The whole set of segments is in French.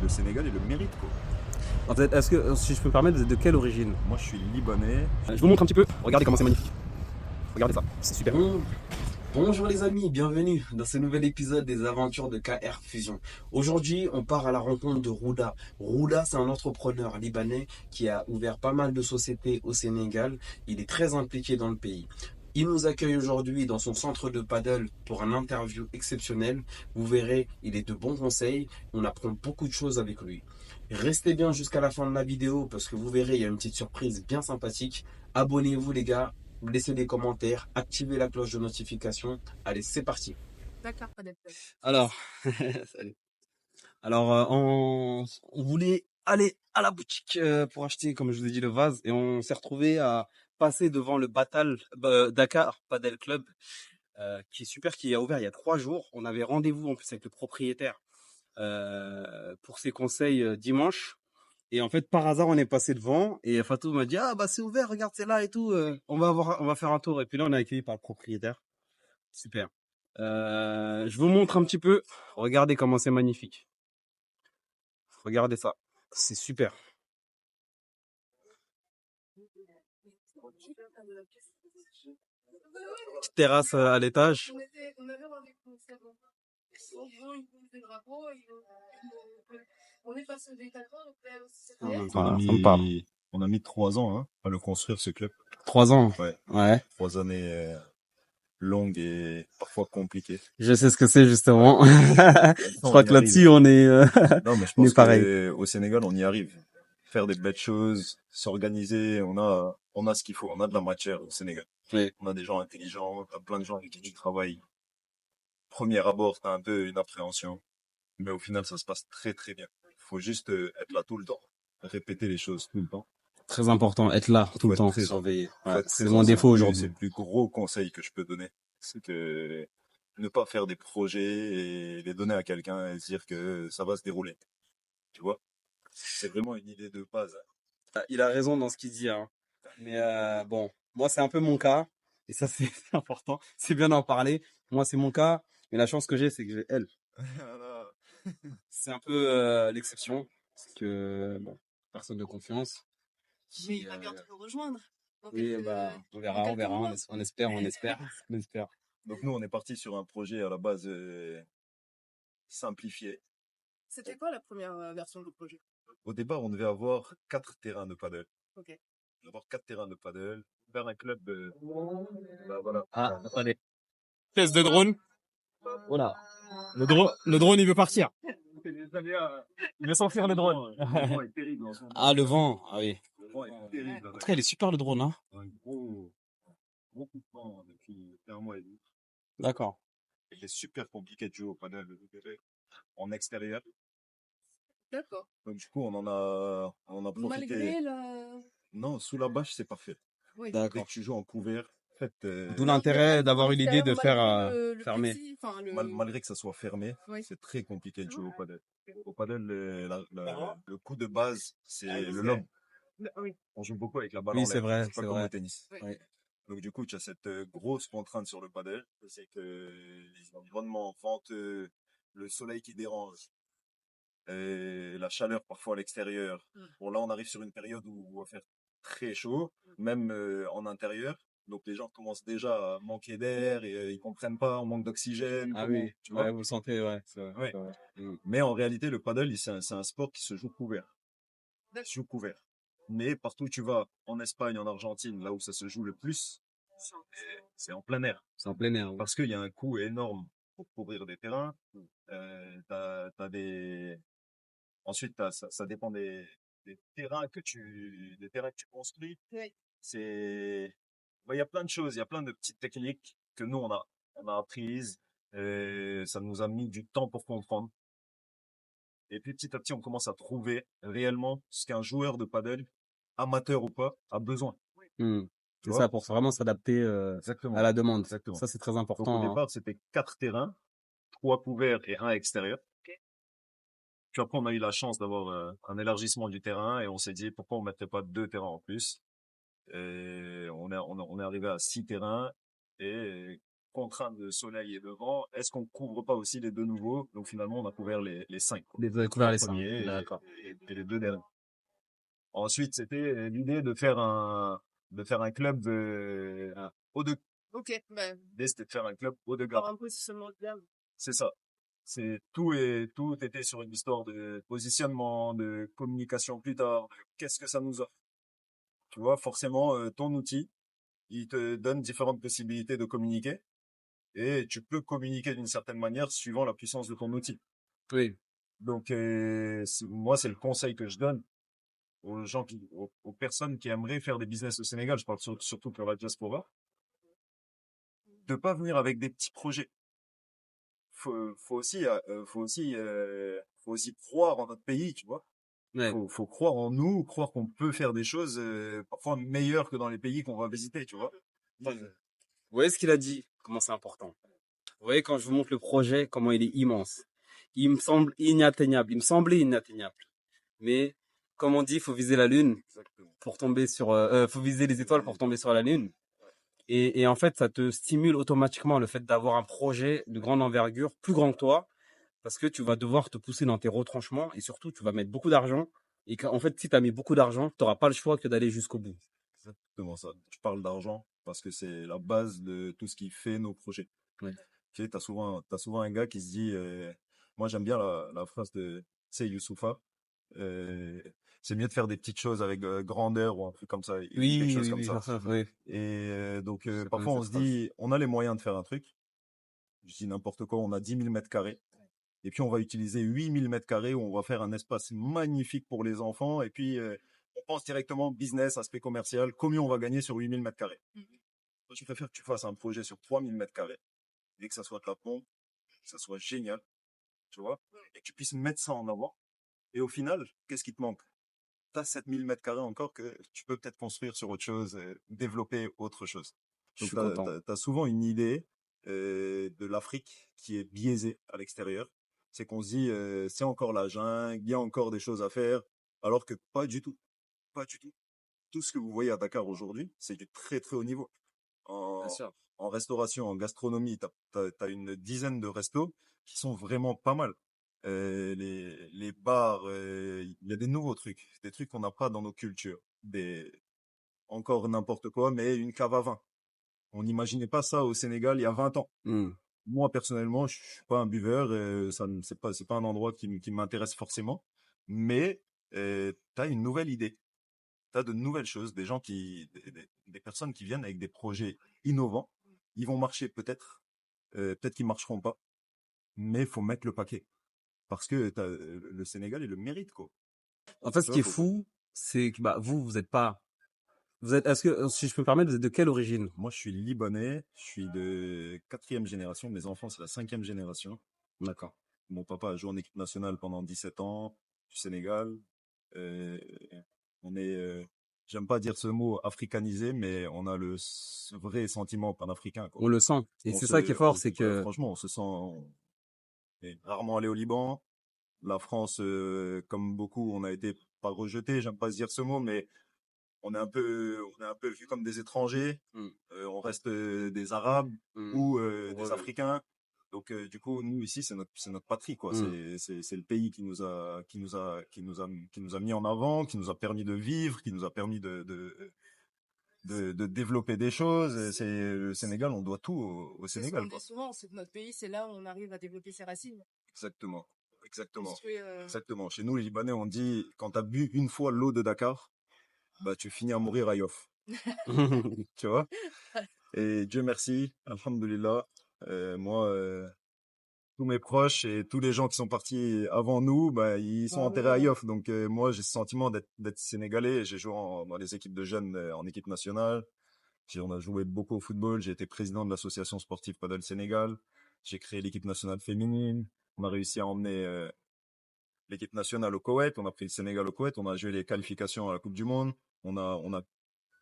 le Sénégal, il le mérite, quoi. En fait, est-ce que, si je peux me permettre, vous êtes de quelle origine? Moi, je suis libanais. Je vous montre un petit peu. Regardez comment c'est magnifique. Regardez ça, c'est super. Bonjour les amis, bienvenue dans ce nouvel épisode des aventures de KR Fusion. Aujourd'hui, on part à la rencontre de Rouda. Rouda, c'est un entrepreneur libanais qui a ouvert pas mal de sociétés au Sénégal. Il est très impliqué dans le pays. Il nous accueille aujourd'hui dans son centre de paddle pour un interview exceptionnel. Vous verrez, il est de bons conseils. On apprend beaucoup de choses avec lui. Restez bien jusqu'à la fin de la vidéo parce que vous verrez, il y a une petite surprise bien sympathique. Abonnez-vous les gars. Laissez des commentaires, activez la cloche de notification. Allez, c'est parti. D'accord, pas de problème. Alors, salut. Alors, on voulait aller à la boutique pour acheter, comme je vous ai dit, le vase, et on s'est retrouvé à passer devant le Dakar Padel Club, qui est super, qui a ouvert il y a 3 jours. On avait rendez-vous en plus avec le propriétaire pour ses conseils dimanche. Et en fait, par hasard, on est passé devant et Fatou m'a dit, ah bah c'est ouvert, regarde, c'est là et tout. On va faire un tour. Et puis là, on est accueilli par le propriétaire. Super. Je vous montre un petit peu. Regardez comment c'est magnifique. Regardez ça. C'est super. Petite terrasse à l'étage. On avait rendez-vous, c'est bon. En gros, ils nous fait le rapport, on est passé des 4 ans, donc là, c'est Voilà, On ça me parle. on a mis 3 ans hein, à le construire, ce club. 3 ans. Ouais. Ouais. 3 années longues et parfois compliquées. Je sais ce que c'est justement. Ouais. Je crois On que y là-dessus, on est, Non, mais je on est pense pareil. qu'au Sénégal, on y arrive. Faire des belles choses, s'organiser, on a ce qu'il faut. On a de la matière au Sénégal. Oui. On a des gens intelligents, on a plein de gens avec qui tu travailles. Premier abord, t'as un peu une appréhension. Mais au final, ça se passe très très bien. Il faut juste être là tout le temps. Répéter les choses tout le temps. Très important, être là tout Faut le être temps, présent. surveiller. Faut Ouais, être c'est présent. mon défaut C'est aujourd'hui. le plus gros conseil que je peux donner. C'est que ne pas faire des projets et les donner à quelqu'un et se dire que ça va se dérouler. Tu vois? C'est vraiment une idée de base. Il a raison dans ce qu'il dit, hein. Mais bon, moi c'est un peu mon cas, et ça c'est c'est important. C'est bien d'en parler. Moi c'est mon cas, mais la chance que j'ai, c'est que j'ai elle. Voilà. C'est un peu l'exception, parce que bon, personne de confiance. Mais Qui, il va bientôt nous rejoindre. Dans oui, quelques- bah on dans verra, on quelques verra, mois. on espère, on espère, on espère. Donc nous, on est parti sur un projet à la base simplifié. C'était quoi la première version du projet? Au départ, on devait avoir 4 terrains de paddle. Ok. On devait avoir 4 terrains de paddle, faire un club. Bah, voilà. Ah, attendez. Test de drone. Voilà. Le drone, il veut partir. Il veut s'enfuir le drone. Le vent est terrible en ce moment. Ah, le vent. Ah oui. Le vent est terrible. En tout cas, il est super le drone, hein. Un gros coup de vent depuis un mois et demi. D'accord. Il est super compliqué de jouer au paddle en extérieur. D'accord. Donc du coup, on en a profité. Malgré la... Non, sous la bâche, c'est parfait. Oui. Dès D'accord. que tu joues en couvert, en fait, D'où l'intérêt d'avoir eu l'idée de faire Malgré le fermer. petit, enfin, le... malgré que ça soit fermé, Oui. c'est très compliqué de jouer au paddle. Au paddle, le coup de base, c'est le lob. Oui. On joue beaucoup avec la balle Oui, en c'est l'air. vrai, C'est pas c'est comme vrai. au tennis. Oui. Oui. Donc du coup, tu as cette grosse contrainte sur le paddle, c'est que les environnements venteux, le soleil qui dérange, et la chaleur parfois à l'extérieur. Bon là, on arrive sur une période où il va faire très chaud, même en intérieur. Donc les gens commencent déjà à manquer d'air et ils comprennent pas, on manque d'oxygène. Ah comment, oui, tu vois. ouais, vous le sentez, ouais. C'est vrai, Ouais. c'est vrai. Mm. Mais en réalité, le paddle, c'est un sport qui se joue couvert. Se joue couvert. Mais partout où tu vas, en Espagne, en Argentine, là où ça se joue le plus, c'est en plein air. C'est en plein air. Oui. Parce qu'il y a un coût énorme pour couvrir des terrains. Ensuite, ça dépend des terrains des terrains que tu construis. Oui. Il y a plein de choses, il y a plein de petites techniques que nous, on a apprises. Ça nous a mis du temps pour comprendre. Et puis, petit à petit, on commence à trouver réellement ce qu'un joueur de paddle, amateur ou pas, a besoin. Mm. Tu C'est vois? ça, pour vraiment s'adapter Exactement. à la demande. Exactement. Ça, c'est très Donc, important. au Hein. départ, c'était 4 terrains, 3 couverts et 1 extérieur. Puis après, on a eu la chance d'avoir un élargissement du terrain et on s'est dit pourquoi on mettrait pas 2 terrains en plus. Et on est arrivé à 6 terrains et contraintes de soleil et de vent, est-ce qu'on couvre pas aussi les deux nouveaux? Donc finalement, on a couvert les 5, quoi. Les deux couverts, les 5. Premiers D'accord. et les deux derniers. Ensuite, c'était l'idée de faire un club haut de, Ok, ben, l'idée, c'était de faire un club haut de pour gamme. un positionnement de gamme. C'est ça. Tout était sur une histoire de positionnement, de communication plus tard. Qu'est-ce que ça nous offre? Tu vois, forcément, ton outil, il te donne différentes possibilités de communiquer et tu peux communiquer d'une certaine manière suivant la puissance de ton outil. Oui. Donc, moi, c'est le conseil que je donne aux personnes qui aimeraient faire des business au Sénégal. Je parle surtout pour la diaspora, de pas venir avec des petits projets. Faut aussi croire en notre pays, tu vois. Ouais. Faut croire en nous, croire qu'on peut faire des choses parfois meilleures que dans les pays qu'on va visiter, tu vois. Vous voyez ce qu'il a dit? Comment c'est important. Vous voyez quand je vous montre le projet, comment il est immense. Il me semble inatteignable. Il me semblait inatteignable. Mais comme on dit, il faut viser la lune Exactement. pour tomber sur. Faut viser les étoiles pour tomber sur la lune. Et en fait, ça te stimule automatiquement le fait d'avoir un projet de grande envergure, plus grand que toi, parce que tu vas devoir te pousser dans tes retranchements et surtout, tu vas mettre beaucoup d'argent. Et en fait, si tu as mis beaucoup d'argent, tu n'auras pas le choix que d'aller jusqu'au bout. Exactement ça. Tu parles d'argent parce que c'est la base de tout ce qui fait nos projets. Ouais. Tu sais, t'as souvent un gars qui se dit, moi j'aime bien la phrase de, tu sais, Youssoupha, c'est mieux de faire des petites choses avec grandeur ou un truc comme ça. Il dit quelque chose comme ça. Oui. Et donc Je connais parfois on cette se dit, on a les moyens de faire un truc. Je dis n'importe quoi, on a 10 000 mètres carrés. Et puis on va utiliser 8 000 mètres carrés où on va faire un espace magnifique pour les enfants. Et puis on pense directement business, aspect commercial, combien on va gagner sur 8 000 mètres carrés. Moi, je préfère que tu fasses un projet sur 3 000 mètres carrés et que ça soit de la pompe, que ça soit génial, tu vois, et que tu puisses mettre ça en avant. Et au final, qu'est-ce qui te manque? Tu as 7 000 mètres carrés encore que tu peux peut-être construire sur autre chose, développer autre chose. Je Donc, suis content. t'as souvent une idée de l'Afrique qui est biaisée à l'extérieur. C'est qu'on se dit, c'est encore la jungle, il y a encore des choses à faire, alors que pas du tout. Pas du tout. Tout ce que vous voyez à Dakar aujourd'hui, c'est du très très haut niveau. Bien En, sûr. en restauration, en gastronomie, t'as une dizaine de restos qui sont vraiment pas mal. Les bars, il y a des nouveaux trucs, des trucs qu'on n'a pas dans nos cultures. Encore n'importe quoi, mais une cave à vin. On n'imaginait pas ça au Sénégal il y a 20 ans. Moi, personnellement, je suis pas un buveur, c'est pas un endroit qui m'intéresse forcément. Mais, t'as une nouvelle idée. T'as de nouvelles choses, des personnes qui viennent avec des projets innovants. Ils vont marcher peut-être, peut-être qu'ils marcheront pas, mais il faut mettre le paquet. Parce que le Sénégal, il le mérite, quoi. En fait, ce Tu qui vois, est fou, c'est que bah, vous êtes pas. Vous êtes. Est-ce que, si je peux me permettre, vous êtes de quelle origine? Moi, je suis libanais, je suis de 4e génération. Mes enfants, c'est la 5e génération. D'accord. Mon papa a joué en équipe nationale pendant 17 ans, du Sénégal. Euh, on est, j'aime pas dire ce mot africanisé, mais on a vrai sentiment panafricain, quoi. On le sent. Et c'est ça qui est fort, c'est que. Franchement, on se sent, on est rarement allé au Liban. La France, comme beaucoup, on a été pas rejeté, j'aime pas dire ce mot, mais on est un peu vu comme des étrangers. On reste des Arabes ou des Africains. Donc du coup, nous ici, c'est notre patrie, quoi. C'est le pays qui nous a mis en avant, qui nous a permis de vivre, qui nous a permis de développer des choses. C'est le Sénégal, on doit tout au C'est ce Sénégal, qu'on quoi. dit souvent, c'est que notre pays, c'est là où on arrive à développer ses racines. Exactement. Construire, Exactement. Chez nous, les Libanais, on dit, quand t'as bu une fois l'eau de Dakar, bah, tu finis à mourir à Yoff. Tu vois? Et Dieu merci, alhamdoulilah, moi, tous mes proches et tous les gens qui sont partis avant nous, bah, ils sont enterrés à Yoff. Donc, moi, j'ai ce sentiment d'être sénégalais. J'ai joué dans les équipes de jeunes, en équipe nationale. On a joué beaucoup au football. J'ai été président de l'association sportive Padel Sénégal. J'ai créé l'équipe nationale féminine. On a réussi à emmener, l'équipe nationale au Koweït. On a pris le Sénégal au Koweït. On a joué les qualifications à la Coupe du Monde. On a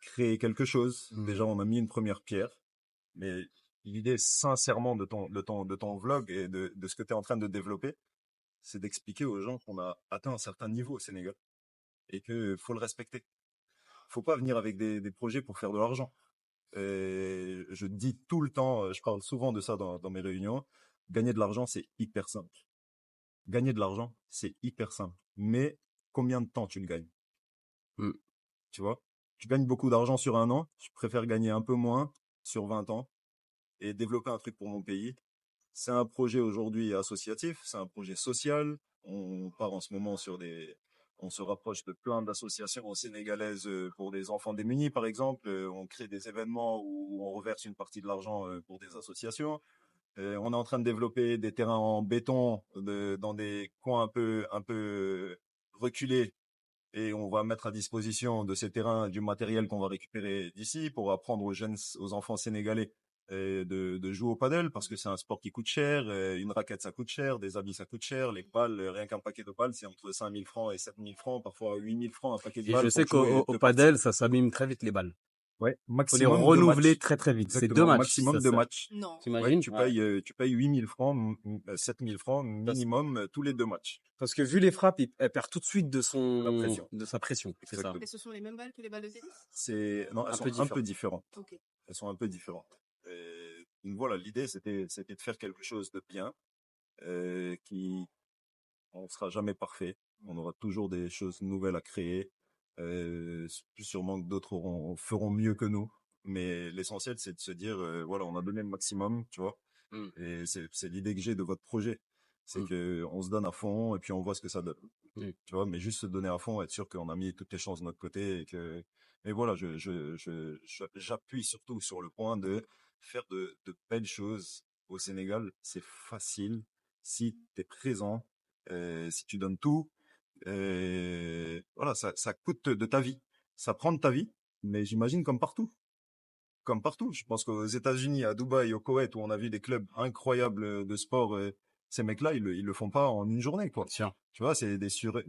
créé quelque chose. Déjà, on a mis une première pierre. Mais l'idée, sincèrement, de ton vlog et de ce que tu es en train de développer, c'est d'expliquer aux gens qu'on a atteint un certain niveau au Sénégal et que faut le respecter. Faut pas venir avec des projets pour faire de l'argent. Je dis tout le temps, je parle souvent de ça dans mes réunions. Gagner de l'argent, c'est hyper simple. Gagner de l'argent, c'est hyper simple. Mais combien de temps tu le gagnes? Mm. Tu vois? Tu gagnes beaucoup d'argent sur un an. Je préfère gagner un peu moins sur 20 ans et développer un truc pour mon pays. C'est un projet aujourd'hui associatif, c'est un projet social. On part en ce moment on se rapproche de plein d'associations sénégalaises pour des enfants démunis, par exemple. On crée des événements où on reverse une partie de l'argent pour des associations. On est en train de développer des terrains en béton dans des coins un peu reculés. Et on va mettre à disposition de ces terrains du matériel qu'on va récupérer d'ici pour apprendre aux enfants sénégalais de jouer au padel parce que c'est un sport qui coûte cher. Une raquette, ça coûte cher. Des habits, ça coûte cher. Les balles, rien qu'un paquet de balles, c'est entre 5 000 francs et 7 000 francs, parfois 8 000 francs un paquet de Et je balles sais pour jouer qu'au deux parties. padel, ça s'abîme très vite les balles. Ouais, Faut les maximum deux renouveler matchs. très très vite. C'est 2 Exactement, matchs. maximum Ça, deux ça. matchs. Non. Ouais, T'imagines? tu payes 8 000 francs, 7 000 francs Parce, minimum tous les deux matchs. parce que vu les frappes, elle perd tout de suite De la pression. de sa pression. C'est ça. Exactement. Et ce sont les mêmes balles que les balles de tennis? Non, elles Un sont peu un peu différent. différentes. Ok. Elles sont un peu différentes. Donc voilà, l'idée c'était de faire quelque chose de bien, qui on sera jamais parfait. On aura toujours des choses nouvelles à créer. Plus sûrement que d'autres feront mieux que nous. Mais l'essentiel, c'est de se dire, voilà, on a donné le maximum, tu vois. Mm. Et c'est l'idée que j'ai de votre projet. C'est Mm. que on se donne à fond et puis on voit ce que ça donne. Mm. Tu vois, mais juste se donner à fond, être sûr qu'on a mis toutes les chances de notre côté et voilà, j'appuie surtout sur le point de faire de belles choses au Sénégal. C'est facile si tu es présent, si tu donnes tout. Voilà, ça coûte de ta vie. Ça prend de ta vie, mais j'imagine comme partout. Comme partout. Je pense qu'aux États-Unis, à Dubaï, au Koweït, où on a vu des clubs incroyables de sport, ces mecs-là, ils le font pas en une journée, quoi. Tiens. Tu vois, c'est des sueurs,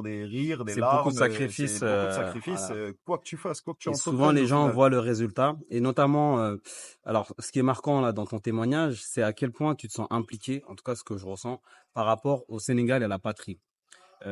des rires, des C'est beaucoup de larmes, c'est sacrifices. beaucoup de sacrifices, Voilà. quoi que tu fasses, quoi que tu Et souvent, entreprennes les au gens final. voient le résultat. Et notamment, alors, ce qui est marquant là dans ton témoignage, c'est à quel point tu te sens impliqué, en tout cas ce que je ressens, par rapport au Sénégal et à la patrie.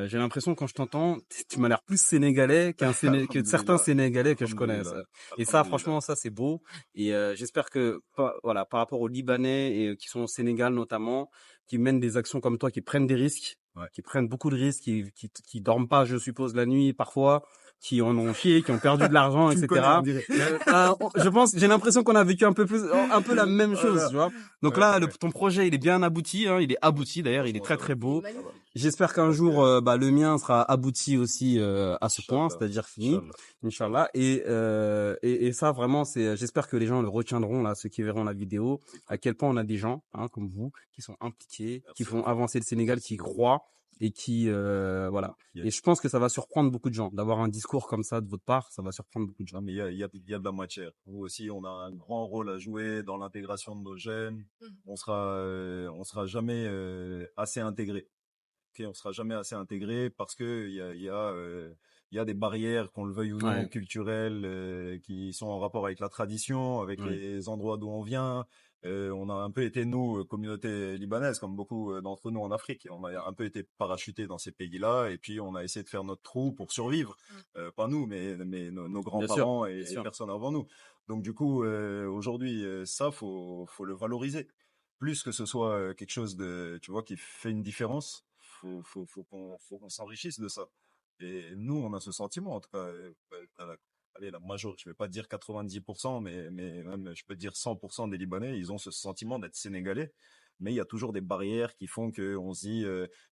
J'ai l'impression quand je t'entends, tu m'as l'air plus sénégalais que certains Alhamdulillah. sénégalais que je connais. Alhamdulillah. Et ça, Alhamdulillah. franchement, ça c'est beau. Et j'espère que, voilà, par rapport aux Libanais et qui sont au Sénégal notamment, qui mènent des actions comme toi, qui prennent des risques, Ouais. qui prennent beaucoup de risques, qui dorment pas, je suppose, la nuit parfois, qui en ont chié, qui ont perdu de l'argent, Tu me connais, etc. on dirait. Je pense, j'ai l'impression qu'on a vécu un peu la même chose, Voilà. tu vois. Donc Ouais, là, ouais. ton projet, il est bien abouti, hein, il est abouti d'ailleurs, il est très Franchement, très beau. ça va. Magnifique. J'espère qu'un jour, le mien sera abouti aussi à ce point, Inch'Allah. c'est-à-dire fini, Inch'Allah. Inch'Allah. Et ça, vraiment, j'espère que les gens le retiendront, là, ceux qui verront la vidéo, à quel point on a des gens, hein, comme vous, qui sont impliqués, qui Merci font beaucoup. avancer le Sénégal, Merci qui beaucoup. croient et qui, voilà. Il y a- Et je pense que ça va surprendre beaucoup de gens. D'avoir un discours comme ça de votre part, ça va surprendre beaucoup de gens. Non, mais il y a de la matière. Nous aussi, on a un grand rôle à jouer dans l'intégration de nos jeunes. On sera jamais assez intégré. Ok, on sera jamais assez intégré parce que il y a des barrières, qu'on le veuille ou non, Ouais. culturelles, qui sont en rapport avec la tradition, avec Ouais. les endroits d'où on vient. On a un peu été, nous, communauté libanaise, comme beaucoup d'entre nous en Afrique, on a un peu été parachutés dans ces pays-là, et puis on a essayé de faire notre trou pour survivre. Pas nous, mais nos Bien sûr, grands-parents bien et sûr. personnes avant nous. Donc du coup, aujourd'hui, ça, faut le valoriser. Plus que ce soit quelque chose de, tu vois, qui fait une différence, faut qu'on s'enrichisse de ça. Et nous, on a ce sentiment, en tout cas, allez, la majorité, je vais pas dire 90%, mais même, je peux dire 100% des Libanais, ils ont ce sentiment d'être sénégalais. Mais il y a toujours des barrières qui font qu'on se dit,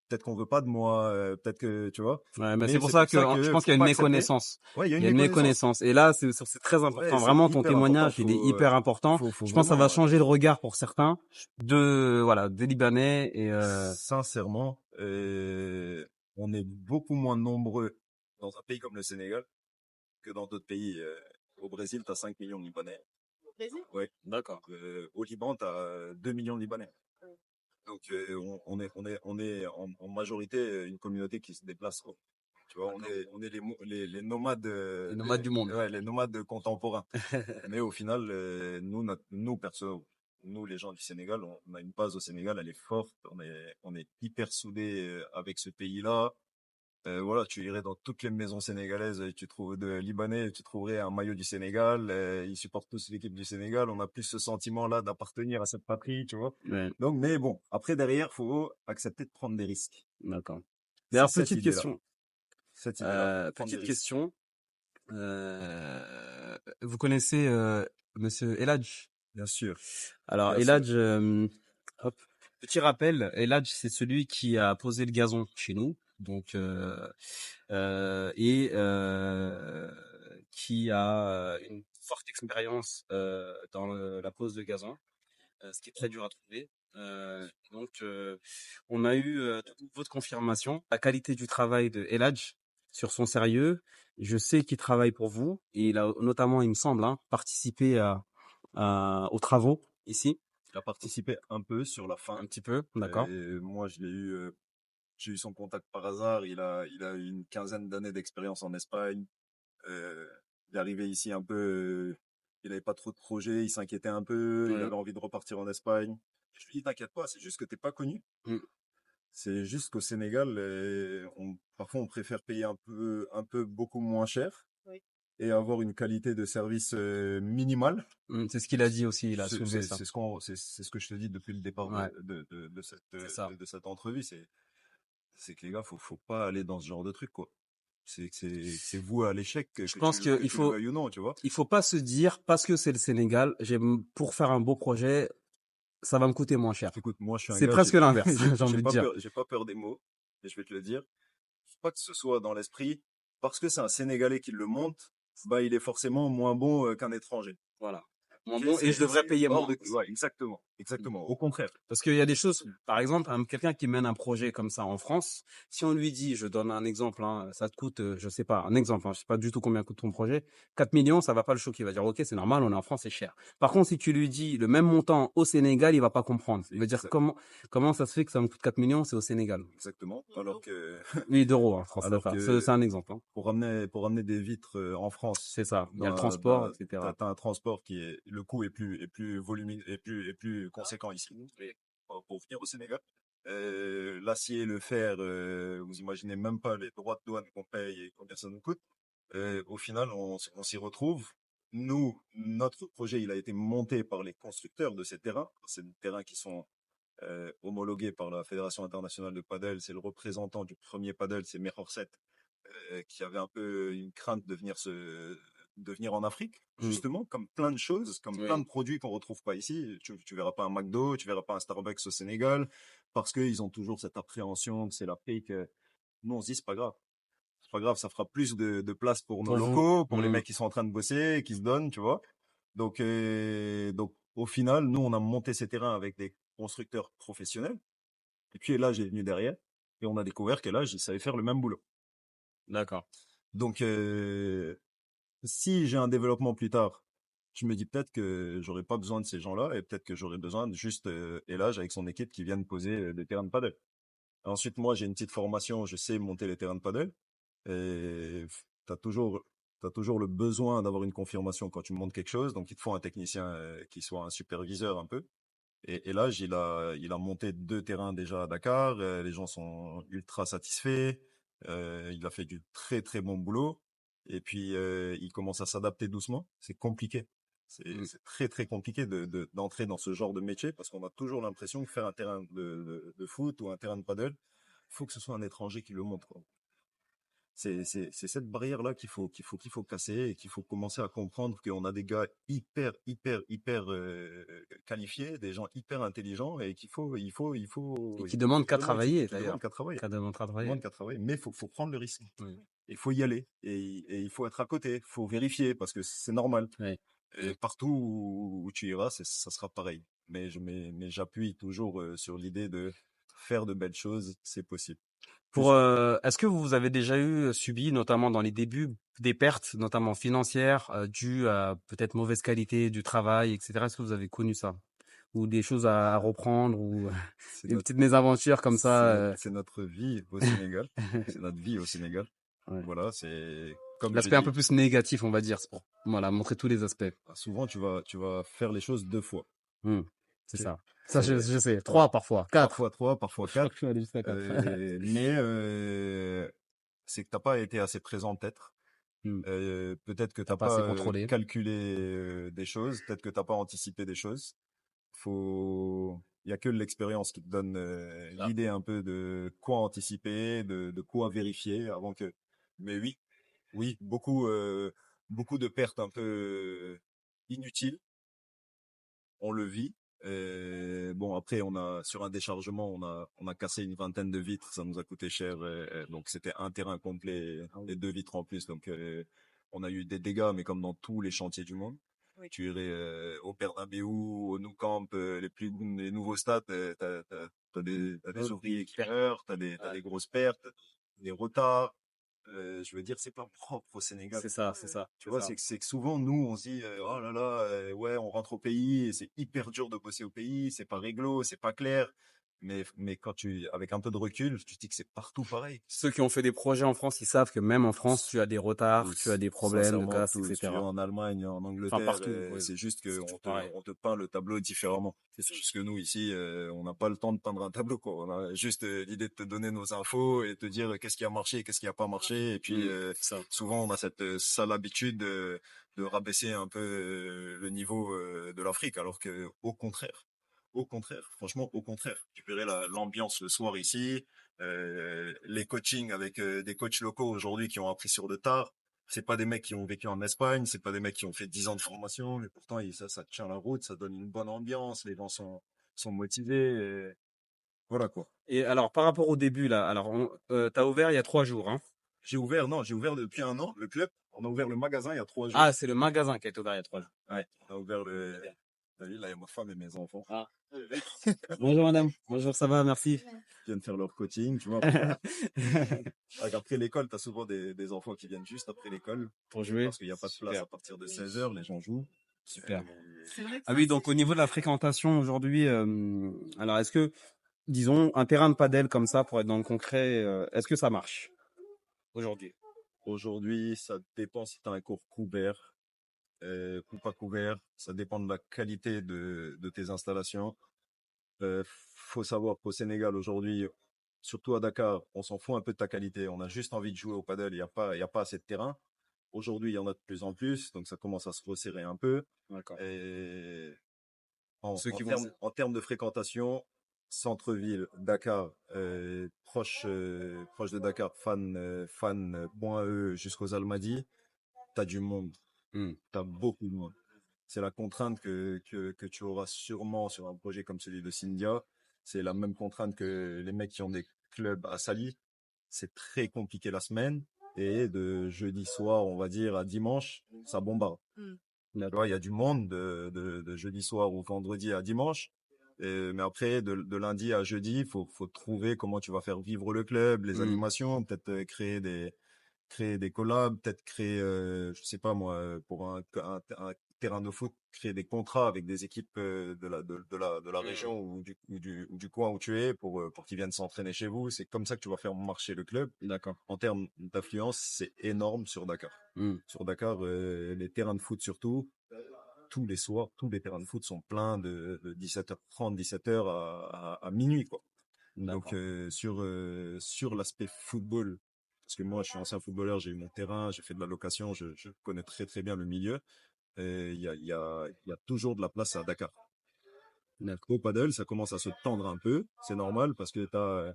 peut-être qu'on veut pas de moi, peut-être que, tu vois. Ouais, mais Mais c'est pour c'est ça pour que ça je que pense qu'il y faut a une pas accepter. méconnaissance. Ouais, il y a Il une y a une méconnaissance. méconnaissance. Et là, c'est très important. Ouais, c'est Vraiment, ton hyper important. témoignage, il est hyper important. Faut Je pense que ça va vraiment, changer le regard pour certains voilà, des Libanais et, sincèrement, on est beaucoup moins nombreux dans un pays comme le Sénégal que dans d'autres pays. Au Brésil, tu as 5 millions de Libanais. Au Brésil? Ouais. d'accord. Au Liban, tu as 2 millions de Libanais. Donc, on est en majorité une communauté qui se déplace, quoi. Tu vois, on est les nomades, Les nomades du monde. ouais, les nomades contemporains. Mais au final, nous, perso, nous, les gens du Sénégal, on a une base au Sénégal, elle est forte, on est hyper soudés avec ce pays-là. Voilà, tu irais dans toutes les maisons sénégalaises et tu trouves de Libanais, tu trouverais un maillot du Sénégal. Ils supportent tous l'équipe du Sénégal. On a plus ce sentiment-là d'appartenir à cette patrie, tu vois. Ouais, Donc, mais bon, après derrière, faut accepter de prendre des risques. d'accord. C'est D'ailleurs, cette petite idée-là. question. Cette idée-là. Prendre des Petite risques. question. Vous connaissez Monsieur Eladj? Bien sûr. Alors, Bien sûr. Eladj, hop, petit rappel, Eladj, c'est celui qui a posé le gazon chez nous, donc et qui a une forte expérience dans la pose de gazon, ce qui est très dur à trouver. Donc, on a eu votre confirmation, la qualité du travail de Eladj sur son sérieux. Je sais qu'il travaille pour vous et il a notamment, il me semble, hein, participé aux travaux ici, Il a participé un peu sur la fin. un petit peu, d'accord. Et moi, j'ai eu son contact par hasard. Il a eu une quinzaine d'années d'expérience en Espagne. Il est arrivé ici un peu, il avait pas trop de projets, il s'inquiétait un peu, il Ouais. avait envie de repartir en Espagne. Je lui dis, t'inquiète pas, c'est juste que t'es pas connu. Mm. C'est juste qu'au Sénégal, parfois on préfère payer un peu beaucoup moins cher Oui. et avoir une qualité de service minimale. C'est ce qu'il a dit aussi, il a soulevé ça. C'est ce que je te dis depuis le départ Ouais. C'est ça. de cette entrevue. C'est que les gars, faut pas aller dans ce genre de truc, quoi. C'est voué à l'échec, Je pense que qu'il tu le faut, veuilles ou non, tu vois. il faut pas se dire, parce que c'est le Sénégal, pour faire un beau projet, ça va me coûter moins cher. Écoute, moi, je suis un C'est gars, presque l'inverse, j'ai envie de dire. j'ai pas peur des mots, et je vais te le dire. Faut pas que ce soit dans l'esprit, parce que c'est un Sénégalais qui le monte, bah, il est forcément moins bon qu'un étranger. Voilà. Ok, Bon, et je devrais payer hors moins. ouais, exactement, exactement. Au contraire. Parce qu'il y a des choses, par exemple, quelqu'un qui mène un projet comme ça en France, si on lui dit, je donne un exemple, hein, ça te coûte, je sais pas, un exemple, hein, je sais pas du tout combien coûte ton projet, 4 millions, ça va pas le choquer, il va dire, ok, c'est normal, on est en France, c'est cher. Par contre, si tu lui dis le même montant au Sénégal, il va pas comprendre. Il va dire, Exact. comment ça se fait que ça me coûte 4 millions, c'est au Sénégal. Exactement. Alors que, Oui, d'euros, hein, France, alors CFA. que C'est un exemple, hein. pour ramener des vitres en France, C'est ça. Il y a le bah, transport, etc. t'as un transport le coût est plus volumineux, est plus conséquent ici. Et pour venir au Sénégal, l'acier, le fer, vous imaginez même pas les droits de douane qu'on paye et combien ça nous coûte. Au final, on s'y retrouve. Nous, notre projet, il a été monté par les constructeurs de ces terrains. C'est des terrains qui sont homologués par la Fédération internationale de padel. C'est le représentant du premier padel, c'est Mehorset, qui avait un peu une crainte de venir en Afrique, justement, comme plein de choses, comme plein de produits qu'on retrouve pas ici. Tu verras pas un McDo, tu verras pas un Starbucks au Sénégal, parce qu'ils ont toujours cette appréhension que c'est l'Afrique. Nous, on se dit, c'est pas grave. C'est pas grave, ça fera plus de place pour nos Pour vous. locaux, pour les mecs qui sont en train de bosser, qui se donnent, tu vois. Donc, au final, nous, on a monté ces terrains avec des constructeurs professionnels. Et puis là, j'ai venu derrière et on a découvert que là, je savais faire le même boulot. D'accord. Donc, si j'ai un développement plus tard, je me dis peut-être que j'aurai pas besoin de ces gens-là et peut-être que j'aurai besoin de juste Elage avec son équipe qui viennent poser des terrains de padel. Ensuite, moi, j'ai une petite formation, je sais monter les terrains de padel et t'as toujours le besoin d'avoir une confirmation quand tu montes quelque chose. Donc, il te faut un technicien qui soit un superviseur un peu. Et là, il a monté 2 terrains déjà à Dakar. Les gens sont ultra satisfaits. Il a fait du très très bon boulot. Et puis il commence à s'adapter doucement. C'est compliqué. C'est très très compliqué d'entrer dans ce genre de métier parce qu'on a toujours l'impression que faire un terrain de foot ou un terrain de paddle, faut que ce soit un étranger qui le monte, quoi. C'est cette barrière-là qu'il faut casser et qu'il faut commencer à comprendre qu'on a des gars hyper qualifiés, des gens hyper intelligents et Et qui demandent qu'à travailler, qui demandent d'ailleurs. qu'à travailler. Qui demandent qu'à Qui travailler. demandent qu'à travailler. Mais faut prendre le risque. Oui. Il faut y aller et il faut être à côté. Faut vérifier parce que c'est normal. Oui. Et partout où tu iras, ça sera pareil. Mais j'appuie toujours sur l'idée de faire de belles choses, c'est possible. Est-ce que vous avez déjà subi, notamment dans les débuts, des pertes, notamment financières, dues à peut-être mauvaise qualité du travail, etc. Est-ce que vous avez connu ça? Ou des choses à reprendre, ou C'est des notre, petites mésaventures comme ça? c'est notre vie au Sénégal. C'est notre vie au Sénégal. Ouais. Voilà, c'est comme je L'aspect un dis. peu plus négatif, on va dire, c'est pour voilà, montrer tous les aspects. Souvent, tu vas faire les choses 2 fois. C'est Ok. ça. Ça, je sais. Voilà. 3 parfois, 4. Parfois 3, parfois 4. Je peux aller jusqu'à 4. Mais c'est que t'as pas été assez présent peut-être. Hmm. Peut-être que T'as t'as pas assez pas contrôlé. calculé des choses, peut-être que t'as pas anticipé des choses. Il y a que l'expérience qui te donne l'idée un peu de quoi anticiper, de quoi vérifier avant que. Mais oui, oui, beaucoup de pertes un peu inutiles. On le vit. Bon, après, sur un déchargement, on a cassé une vingtaine de vitres, ça nous a coûté cher. Donc c'était un terrain complet et 2 vitres en plus. Donc on a eu des dégâts, mais comme dans tous les chantiers du monde. Oui. Tu irais au Bernabéu, au Nou Camp, les nouveaux stades, t'as des ouvriers qui meurent, t'as des grosses pertes, des retards. Je veux dire, c'est pas propre au Sénégal. C'est ça, c'est ça. Tu vois, c'est que souvent, nous, on se dit, oh là là, ouais, on rentre au pays et c'est hyper dur de bosser au pays, c'est pas réglo, c'est pas clair. Mais avec un peu de recul, tu te dis que c'est partout pareil. Ceux qui ont fait des projets en France, ils savent que même en France, tu as des retards, tu as des problèmes de Sincèrement, casse, si tu etc. vas en Allemagne, en Enfin, Angleterre, partout. Oui. c'est juste C'est qu'on toujours pareil. on te peint le tableau différemment. C'est juste que nous, ici, on n'a pas le temps de peindre un tableau, quoi. On a juste l'idée de te donner nos infos et te dire qu'est-ce qui a marché, qu'est-ce qui a pas marché. Et puis, Ça. souvent, on a cette sale habitude de rabaisser un peu le niveau de l'Afrique, alors que au contraire, franchement, au contraire. Tu verrais l'ambiance le soir ici, les coachings avec des coachs locaux aujourd'hui qui ont appris sur le tard. C'est pas des mecs qui ont vécu en Espagne, c'est pas des mecs qui ont fait 10 ans de formation, mais pourtant ça tient la route, ça donne une bonne ambiance, les gens sont motivés. Et voilà quoi. Et alors, par rapport au début, là, alors, t'as ouvert il y a 3 jours, hein? J'ai ouvert depuis un an le club. On a ouvert le magasin il y a 3 jours. Ah, c'est le magasin qui a été ouvert il y a 3 jours. Ouais. On a ouvert t'as vu, là, il y a ma femme et mes enfants. Ah. Bonjour madame. Bonjour, ça va, merci. Ils viennent faire leur coaching, tu vois. Après l'école, t'as souvent des enfants qui viennent juste après l'école. Pour jouer. Parce qu'il n'y a pas de place à partir de 16h, les gens jouent. Super. C'est vrai que Ah oui, donc au niveau de la fréquentation aujourd'hui, alors est-ce que, disons, un terrain de padel comme ça, pour être dans le concret, est-ce que ça marche aujourd'hui? Aujourd'hui, ça dépend si tu as un cours couvert ou pas couvert. Ça dépend de la qualité de tes installations. Faut savoir qu'au Sénégal aujourd'hui, surtout à Dakar, on s'en fout un peu de ta qualité. On a juste envie de jouer au padel. Il y a pas assez de terrain. Aujourd'hui, il y en a de plus en plus, donc ça commence à se resserrer un peu. D'accord. Et Ceux qui vont... en termes de fréquentation, centre-ville, Dakar, proche de Dakar, fan.e jusqu'aux Almadies, t'as du monde. T'as beaucoup de monde. C'est la contrainte que tu auras sûrement sur un projet comme celui de Cynthia. C'est la même contrainte que les mecs qui ont des clubs à Sali. C'est très compliqué la semaine. Et de jeudi soir, on va dire, à dimanche, ça bombarde. Tu vois, il y a du monde de jeudi soir ou vendredi à dimanche. Mais après, de lundi à jeudi, faut trouver comment tu vas faire vivre le club, les animations, peut-être créer des collabs, peut-être créer, je sais pas moi, pour un terrain de foot, créer des contrats avec des équipes de la région ou du coin où tu es pour qu'ils viennent s'entraîner chez vous. C'est comme ça que tu vas faire marcher le club. D'accord. En termes d'affluence, c'est énorme sur Dakar. Sur Dakar, les terrains de foot surtout, tous les soirs, tous les terrains de foot sont pleins de 17h30, 17h à minuit, quoi. Donc sur l'aspect football, parce que moi je suis ancien footballeur, j'ai eu mon terrain, j'ai fait de la location, je connais très très bien le milieu. Il y a toujours de la place à Dakar. Au paddle, ça commence à se tendre un peu, c'est normal parce que t'as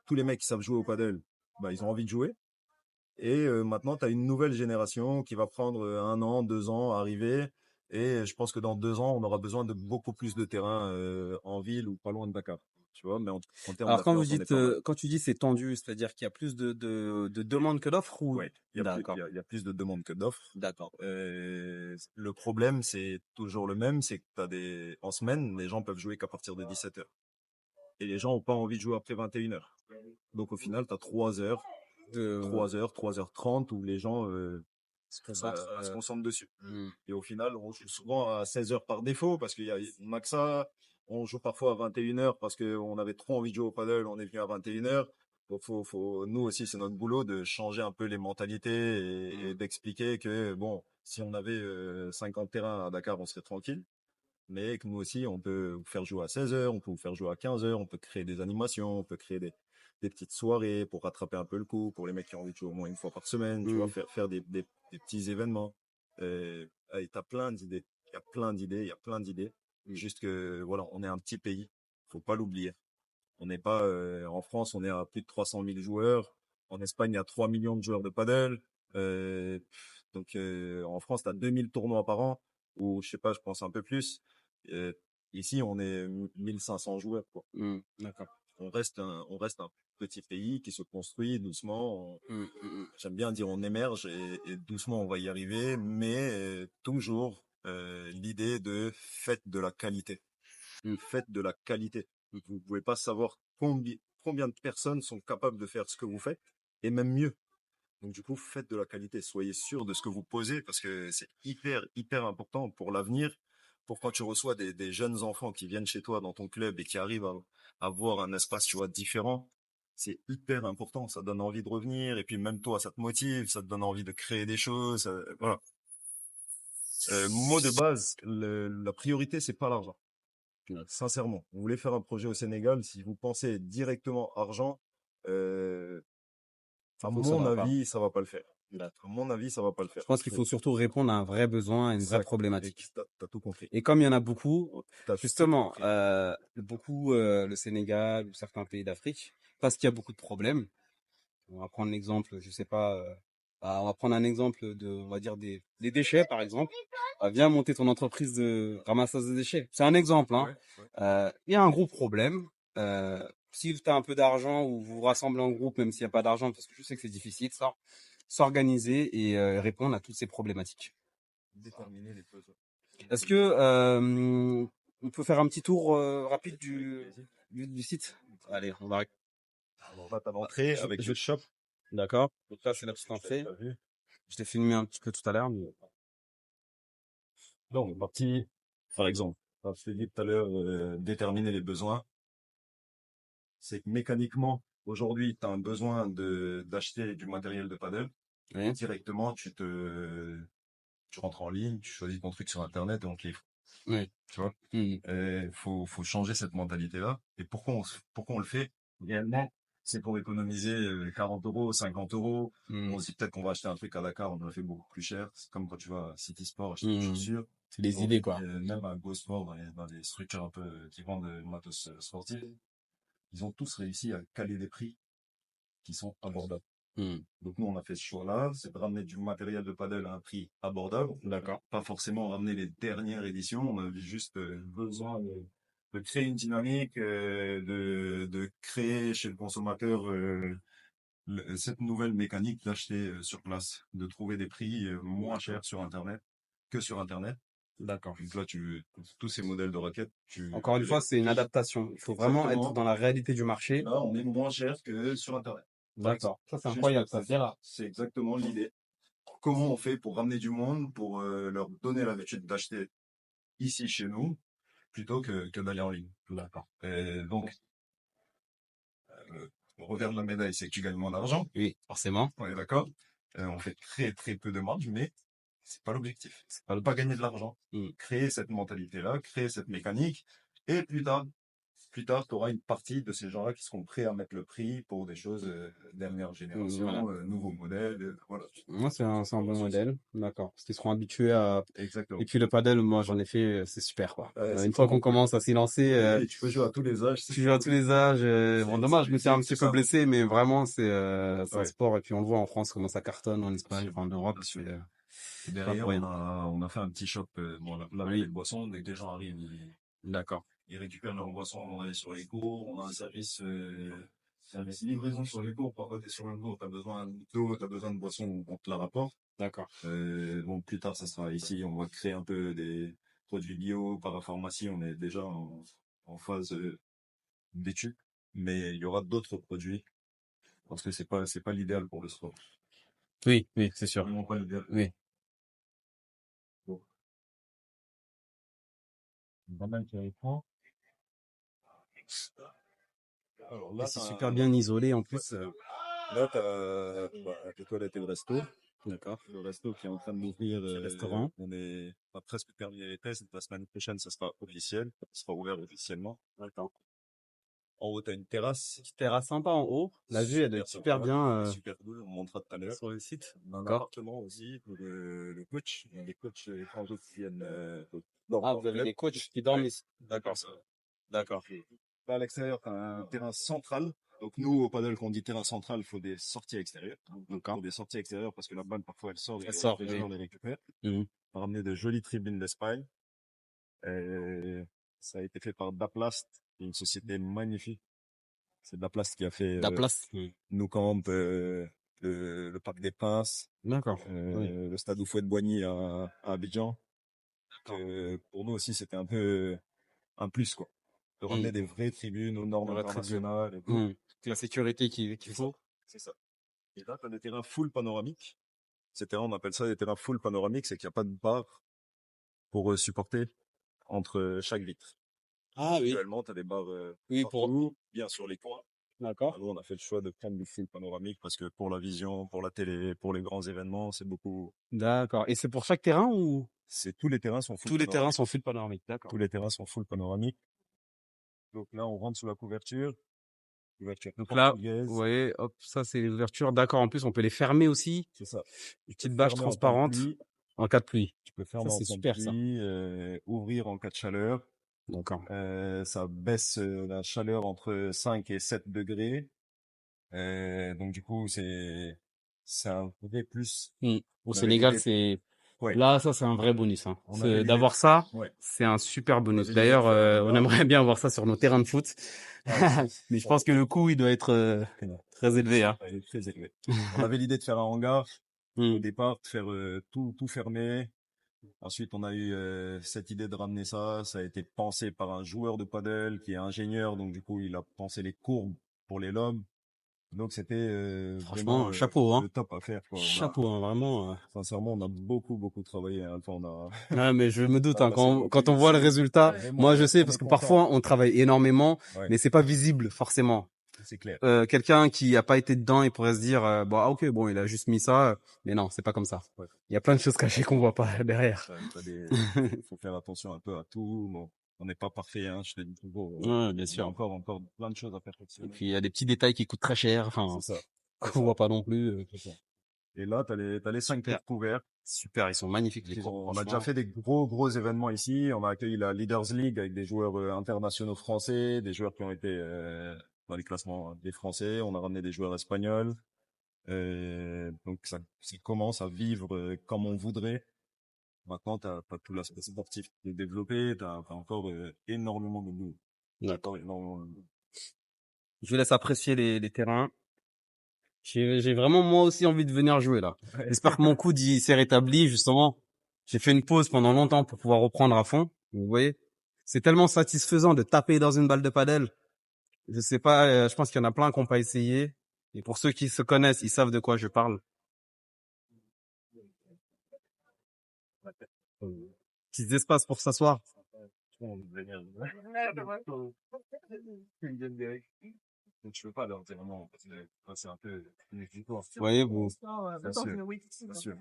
tous les mecs qui savent jouer au paddle, bah ils ont envie de jouer. Et maintenant, tu as une nouvelle génération qui va prendre 1 an, 2 ans à arriver. Et je pense que dans 2 ans, on aura besoin de beaucoup plus de terrain en ville ou pas loin de Dakar. Tu vois, mais en termes Alors d'affluence, on est pas mal. quand tu dis c'est tendu, c'est-à-dire qu'il y a plus de demandes que d'offres ou... Ouais, il y a plus de demandes que d'offres. D'accord. Le problème, c'est toujours le même, c'est que en semaine, les gens peuvent jouer qu'à partir de 17h. Et les gens ont pas envie de jouer après 21h. Donc au final, tu as 3 heures, 3h30 où les gens se concentrent dessus. Et au final, on joue souvent à 16h par défaut parce qu'il y a Maxa, on joue parfois à 21h parce qu'on avait trop envie de jouer au paddle, on est venu à 21h. Donc nous aussi, c'est notre boulot de changer un peu les mentalités et d'expliquer que bon, si on avait 50 terrains à Dakar, on serait tranquille. Mais que nous aussi, on peut vous faire jouer à 16h, on peut vous faire jouer à 15h, on peut créer des animations, on peut créer des petites soirées pour rattraper un peu le coup, pour les mecs qui ont envie de jouer au moins une fois par semaine, tu vois, faire des petits événements. Et t'as plein d'idées. Il y a plein d'idées, il y a plein d'idées. Juste que, voilà, on est un petit pays. Faut pas l'oublier. On n'est pas, en France, on est à plus de 300 000 joueurs. En Espagne, il y a 3 millions de joueurs de padel. Donc, en France, tu as 2000 tournois par an, ou je sais pas, je pense un peu plus. Euh, Ici, on est 1500 joueurs, quoi. D'accord. On reste un petit pays qui se construit doucement. Mm, mm, mm. J'aime bien dire on émerge et doucement on va y arriver, mais toujours l'idée de faites de la qualité. Faites de la qualité. Vous pouvez pas savoir combien de personnes sont capables de faire ce que vous faites, et même mieux. Donc du coup, faites de la qualité. Soyez sûr de ce que vous posez, parce que c'est hyper important pour l'avenir, pour quand tu reçois des jeunes enfants qui viennent chez toi dans ton club et qui arrivent à avoir un espace, tu vois, différent. C'est hyper important. Ça donne envie de revenir, et puis même toi, ça te motive, ça te donne envie de créer des choses. Voilà. Mot de base, la priorité, c'est pas l'argent. Sincèrement, vous voulez faire un projet au Sénégal, si vous pensez directement argent, à Ça mon va pas. avis, ça va pas le faire. À mon avis, ça va pas le faire. Je pense qu'il faut surtout répondre à un vrai besoin, à une vraie Exact. problématique. Et t'as tout compris. Et comme il y en a beaucoup, T'as tout justement, compris. le Sénégal ou certains pays d'Afrique, parce qu'il y a beaucoup de problèmes. On va prendre l'exemple, je sais pas, on va prendre un exemple on va dire des déchets par exemple. Viens monter ton entreprise de ramassage de déchets. C'est un exemple, hein. Ouais. Il y a un gros problème. Si tu as un peu d'argent ou vous vous rassemblez en groupe, même s'il n'y a pas d'argent, parce que je sais que c'est difficile, ça, s'organiser et répondre à toutes ces problématiques. Déterminer les besoins. Est-ce que on peut faire un petit tour rapide du site? Allez, on va. Alors là, t'as l'entrée avec le shop. D'accord. Donc là, c'est la petite entrée. T'as vu? Je t'ai filmé un petit peu tout à l'heure. Mais... Là, on est parti, par exemple. Je t'ai dit tout à l'heure, déterminer les besoins. C'est que mécaniquement, aujourd'hui, tu as un besoin d'acheter du matériel de paddle. Oui. Directement, tu rentres en ligne, tu choisis ton truc sur Internet et on te livre. Oui. Tu vois? Mhm. Faut changer cette mentalité-là. Et pourquoi on le fait? Réellement, c'est pour économiser 40 euros, 50 euros. Mhm. On se dit peut-être qu'on va acheter un truc à Dakar, on le fait beaucoup plus cher. C'est comme quand tu vas à City Sport acheter des Mhm. chaussures. C'est des idées, quoi. Même à Go Sport, dans les structures un peu qui vendent matos sportifs, ils ont tous réussi à caler des prix qui sont abordables. Mhm. Donc nous, on a fait ce choix-là, c'est de ramener du matériel de paddle à un prix abordable. D'accord. Pas forcément ramener les dernières éditions, on avait juste besoin de créer une dynamique, de créer chez le consommateur cette nouvelle mécanique d'acheter sur place, de trouver des prix moins chers sur Internet que sur Internet. D'accord. Donc là, tous ces modèles de raquettes, Encore une fois, c'est une adaptation. Il faut vraiment être Exactement. dans la réalité du marché. Là, on est moins cher que sur Internet. D'accord. Ça, c'est Juste incroyable. pour Ça, c'est rare. C'est exactement l'idée. Comment on fait pour ramener du monde, pour leur donner l'habitude d'acheter ici chez nous, plutôt que d'aller en ligne. D'accord. Donc, le revers de la médaille, c'est que tu gagnes moins d'argent. Oui, forcément. On est d'accord. On fait très peu de marge, mais c'est pas l'objectif. C'est pas gagner de l'argent. Mhm. Créer cette mentalité-là, créer cette mécanique, et plus tard, tu auras une partie de ces gens-là qui seront prêts à mettre le prix pour des choses dernière génération, Voilà. nouveaux modèles, voilà. Moi, c'est un bon modèle. D'accord. Parce qu'ils seront habitués à. Exactement. Et puis le paddle, moi, j'en ai fait, c'est super, quoi. C'est Une fois trop qu'on cool. commence à s'y lancer, Et tu peux jouer à tous les âges. tu joues à tous les âges. Bon, dommage, je me suis un petit peu ça. blessé, mais vraiment, c'est un Ouais. sport. Et puis on le voit en France, comment ça cartonne, en Espagne, enfin, en Europe. Bien sûr. C'est, Et pas derrière, pour rien. on a fait un petit shop, bon, là, Oui. les boissons, dès que les gens arrivent, D'accord. ils récupèrent leurs boissons, on est sur les cours, on a un service livraison sur les cours, parfois t'es sur un cours, t'as besoin d'eau, t'as besoin de boissons, on te la rapporte. D'accord. Bon, plus tard, ça sera ici, on va créer un peu des produits bio, parapharmacie, on est déjà en phase d'étude, mais il y aura d'autres produits, parce que c'est pas l'idéal pour le sport. Oui, oui, c'est sûr. Vraiment pas l'idéal. Oui. Bon. Pas mal qui répond. Alors là, Et c'est super bien isolé en plus. là, t'as les toilettes et le resto. D'accord. Le resto qui est en train d'ouvrir. Petit restaurant. On a presque terminé les tests. La semaine prochaine, ça sera officiel. Ça sera ouvert officiellement. D'accord. En haut, t'as une terrasse. Petite terrasse sympa en haut. La vue, elle est super sympa, bien super cool. On montrera tout à l'heure. sur le site. On a un D'accord. appartement aussi pour le coach. Il y a des coachs étrangers qui viennent Ah, vous avez des coachs qui dorment ici. D'accord. D'accord. Là, à l'extérieur, t'as un terrain central. Donc, nous, au paddle, quand on dit terrain central, il faut des sorties extérieures. Il faut des sorties extérieures parce que la balle, parfois, elle sort. Elle sort, les oui. joueurs les récupèrent. Mhm. On a ramené de jolies tribunes d'Espagne. Et ça a été fait par Daplast, une société magnifique. C'est Daplast qui a fait La place. Nou Camp, le Parc des Princes, D'accord. Oui. le stade Houphouët-Boigny à Abidjan. Pour nous aussi, c'était un peu un plus, quoi. De ramener des vraies tribunes aux normes Vraies tribunes. internationales et tout. La sécurité qu'il faut. C'est ça. Et là, t'as des terrains full panoramiques. Ces terrains, on appelle ça des terrains full panoramiques, c'est qu'il n'y a pas de barre pour supporter entre chaque vitre. Ah oui. Actuellement, t'as des barres Oui, partout, bien sur les coins. D'accord. Nous, on a fait le choix de prendre du full panoramique parce que pour la vision, pour la télé, pour les grands événements, c'est beaucoup. D'accord. Et c'est pour chaque terrain ou Tous les terrains sont full tous les panoramiques. terrains sont full panoramiques? D'accord. Tous les terrains sont full panoramiques. Donc là, on rentre sous la couverture. Couverture Donc là, portugaise. vous voyez, hop, ça c'est l'ouverture. D'accord. En plus, on peut les fermer aussi. C'est ça. Une petite bâche Fermer en temps de transparente pluie. en cas de pluie. Tu peux fermer Ça, en c'est temps de super, ça. pluie, ouvrir en cas de chaleur. D'accord. Ça baisse la chaleur entre 5 et 7 degrés. Donc du coup, c'est un vrai plus. Au On avait Sénégal, l'idée- c'est Ouais. là, ça c'est un vrai bonus. Hein. On avait l'idée- D'avoir ça, Ouais. c'est un super bonus. avait l'idée de D'ailleurs, faire un on hangar. aimerait bien avoir ça sur nos terrains de foot. Mais je pense que le coût, il doit être très élevé. Hein. Ouais, il est très élevé. On avait l'idée de faire un hangar au Mm. départ, de faire tout fermé. Ensuite, on a eu cette idée de ramener ça. Ça a été pensé par un joueur de paddle qui est ingénieur, donc du coup, il a pensé les courbes pour les lobes. Donc c'était Franchement, vraiment chapeau, hein. le top à faire, quoi. Chapeau, hein, vraiment. Sincèrement, on a beaucoup travaillé. Hein. Enfin, on a Ouais, mais je me doute, Ah, hein, bah, quand on voit le résultat, Vraiment, moi je sais, on parce est que content. parfois on travaille énormément, Ouais. mais c'est pas visible forcément. C'est clair. Quelqu'un qui a pas été dedans, il pourrait se dire, bon, ah, ok, bon, il a juste mis ça, mais non, c'est pas comme ça. Ouais. Il y a plein de choses cachées qu'on voit pas derrière. Faut faire attention un peu à tout. Bon, on n'est pas parfait, hein. Je te dis toujours. Ouais, bien Il y a sûr. encore plein de choses à faire. Et puis il y a des petits détails qui coûtent très cher, enfin, C'est ça. qu'on voit pas non plus. Et là, t'as les 5 Super. cours couverts. Super, ils sont magnifiques les cours. On a déjà fait des gros événements ici. On a accueilli la Leaders League avec des joueurs internationaux français, des joueurs qui ont été dans les classements des Français. On a ramené des joueurs espagnols. Donc ça commence à vivre comme on voudrait. Maintenant, t'as tout l'aspect sportif qui est développé. T'as encore énormément de boulot. D'accord. Énormément de boulot. Je vous laisse apprécier les terrains. J'ai vraiment moi aussi envie de venir jouer là. J'espère que mon coude il s'est rétabli justement. J'ai fait une pause pendant longtemps pour pouvoir reprendre à fond. Vous voyez, c'est tellement satisfaisant de taper dans une balle de padel. Je sais pas, je pense qu'il y en a plein qui n'ont pas essayé. Et pour ceux qui se connaissent, ils savent de quoi je parle. Petits espaces pour s'asseoir. Je peux pas leur dire non, parce que c'est un peu Vous voyez, vous. Bien sûr.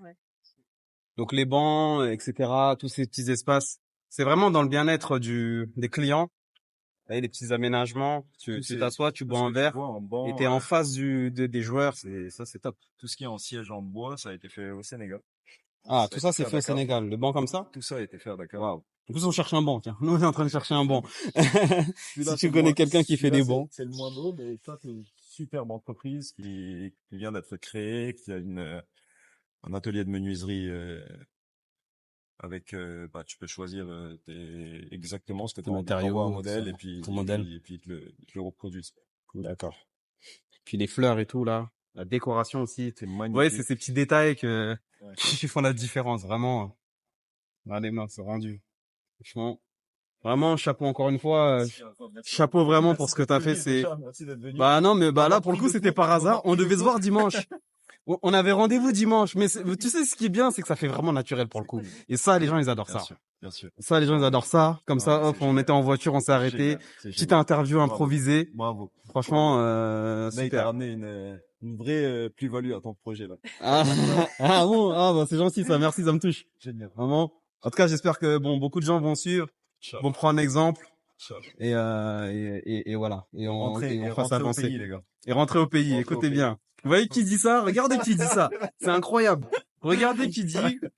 Donc les bancs, etc., tous ces petits espaces, c'est vraiment dans le bien-être des clients. Vous voyez, les petits aménagements, tu t'assois, tu bois un verre, et t'es en face des joueurs, c'est top. Tout ce qui est en siège en bois, ça a été fait au Sénégal. Ah, tout ça c'est fait au Sénégal. Le banc comme ça? Tout ça a été fait à Dakar. Waouh. En plus, on cherche un banc, tiens. Nous, on est en train de chercher un banc. Celui-là, Si tu connais quelqu'un qui fait des bancs. C'est le moins beau, mais ça, c'est une superbe entreprise qui vient d'être créée, qui a un atelier de menuiserie, avec, tu peux choisir exactement ce que tu as matériaux, un modèle, ça, et puis, ton modèle. et puis ils te le reproduisent. D'accord. Puis les fleurs et tout, là. La décoration aussi. C'est Vous magnifique. voyez, c'est ces petits détails qui font la différence, vraiment. Allez, mains, c'est rendu. Franchement, vraiment, chapeau encore une fois. Chapeau vraiment pour ce que t'as fait. Merci d'être venu. Bah non, mais là, pour le coup, c'était par hasard. On devait se voir dimanche. On avait rendez-vous dimanche. Mais tu sais, ce qui est bien, c'est que ça fait vraiment naturel pour le coup. Et ça, les gens, ils adorent ça. Bien sûr. Ça, les gens, ils adorent ça. Comme ça, hop, on était en voiture, on s'est arrêté. Petite interview improvisée. Bravo. Franchement, Là, il t'a super. ramené une vraie plus-value à ton projet, là. Ah bon, bah c'est gentil ça, merci, ça me touche. Génial. Vraiment. En tout cas, j'espère que beaucoup de gens vont suivre, vont prendre exemple. Et voilà. Et on fasse Rentrez au avancer. pays, les gars. Et rentrer au pays. Rentrez au Écoutez pays. bien. Vous voyez qui dit ça? Regardez qui dit ça. C'est incroyable. Regardez qui dit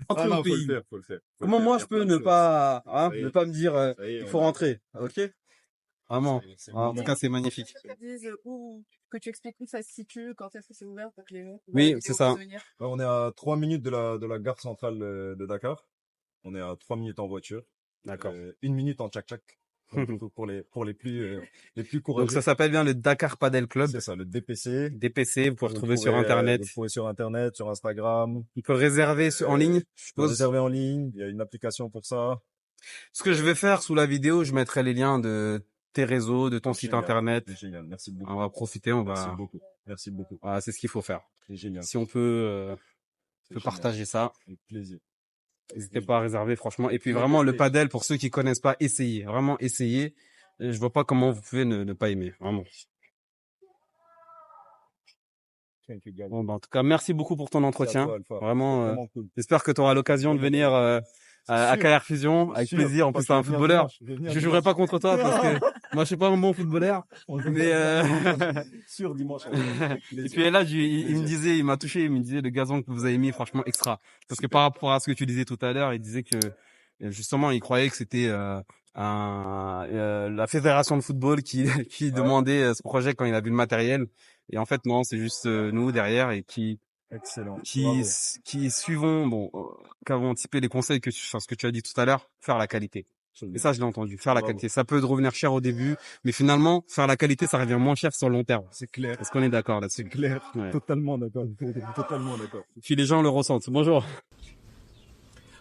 rentrer au pays. Faut le faire. Comment moi je peux ne pas, ne pas me dire, il faut rentrer. Ok? Vraiment. En tout cas, c'est magnifique. Que tu expliques où ça se situe, quand est-ce que c'est ouvert pour que les gens Oui, c'est ça. On est à 3 minutes de la gare centrale de Dakar. On est à 3 minutes en voiture. D'accord. 1 minute en tchak-tchak. pour les plus courageux. Donc ça s'appelle bien le Dakar Padel Club. C'est ça, le DPC. DPC, vous pouvez retrouver sur Internet. Vous pouvez sur Internet, sur Instagram. Il peut réserver en ligne, je Vous suppose. réserver en ligne. Il y a une application pour ça. Ce que je vais faire sous la vidéo, je mettrai les liens de tes réseaux, de ton site Internet. C'est génial. Merci beaucoup. On va profiter, Merci beaucoup. Voilà, c'est ce qu'il faut faire. C'est génial. Si on peut, partager ça. Avec plaisir. N'hésitez pas à réserver, franchement. Et puis vraiment, le padel, pour ceux qui connaissent pas, essayez. Vraiment, essayez. Je vois pas comment vous pouvez ne pas aimer. Vraiment. Bon, en tout cas, merci beaucoup pour ton entretien. Vraiment, cool. j'espère que tu auras l'occasion de venir à KR Fusion avec plaisir. En plus, t'es un footballeur. Je jouerai pas contre toi parce que moi, je suis pas un bon footballeur. Mais Sur dimanche. Et puis là, il me disait, il m'a touché, il me disait le gazon que vous avez mis, franchement extra. Parce que par rapport à ce que tu disais tout à l'heure, il disait que justement, il croyait que c'était la fédération de football qui demandait ce projet quand il a vu le matériel. Et en fait, non, c'est juste nous derrière et Excellent. qui suivons, qui avons anticipé les conseils ce que tu as dit tout à l'heure, faire la qualité. Et ça, je l'ai entendu, faire la qualité. Ça peut revenir cher au début, mais finalement, faire la qualité, ça revient moins cher sur le long terme. C'est clair. Est-ce qu'on est d'accord là-dessus? C'est clair. Ouais. Totalement d'accord. Totalement d'accord. Puis les gens le ressentent. Bonjour.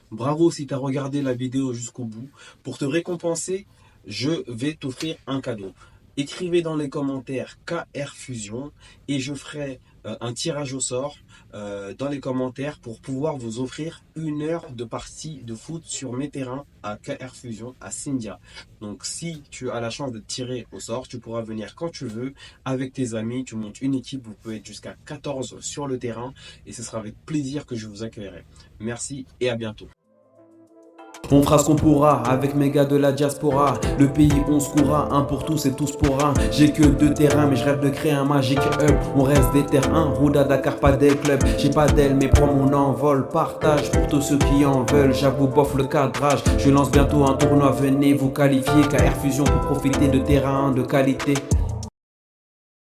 Bravo si tu as regardé la vidéo jusqu'au bout. Pour te récompenser, je vais t'offrir un cadeau. Écrivez dans les commentaires KR Fusion et je ferai un tirage au sort dans les commentaires pour pouvoir vous offrir 1 heure de partie de foot sur mes terrains à KR Fusion à Sindia. Donc si tu as la chance de tirer au sort, tu pourras venir quand tu veux avec tes amis. Tu montes une équipe, vous pouvez être jusqu'à 14 sur le terrain et ce sera avec plaisir que je vous accueillerai. Merci et à bientôt. On fera ce qu'on pourra avec mes gars de la diaspora. Le pays on se courra, un pour tous et tous pour un. J'ai que 2 terrains mais je rêve de créer un magic hub. On reste des terrains, Rouda Dakar Padel Club. J'ai pas d'aile mais prends mon envol. Partage pour tous ceux qui en veulent. J'avoue bof le cadrage. Je lance bientôt un tournoi, venez vous qualifier. KR Fusion pour profiter de terrains de qualité.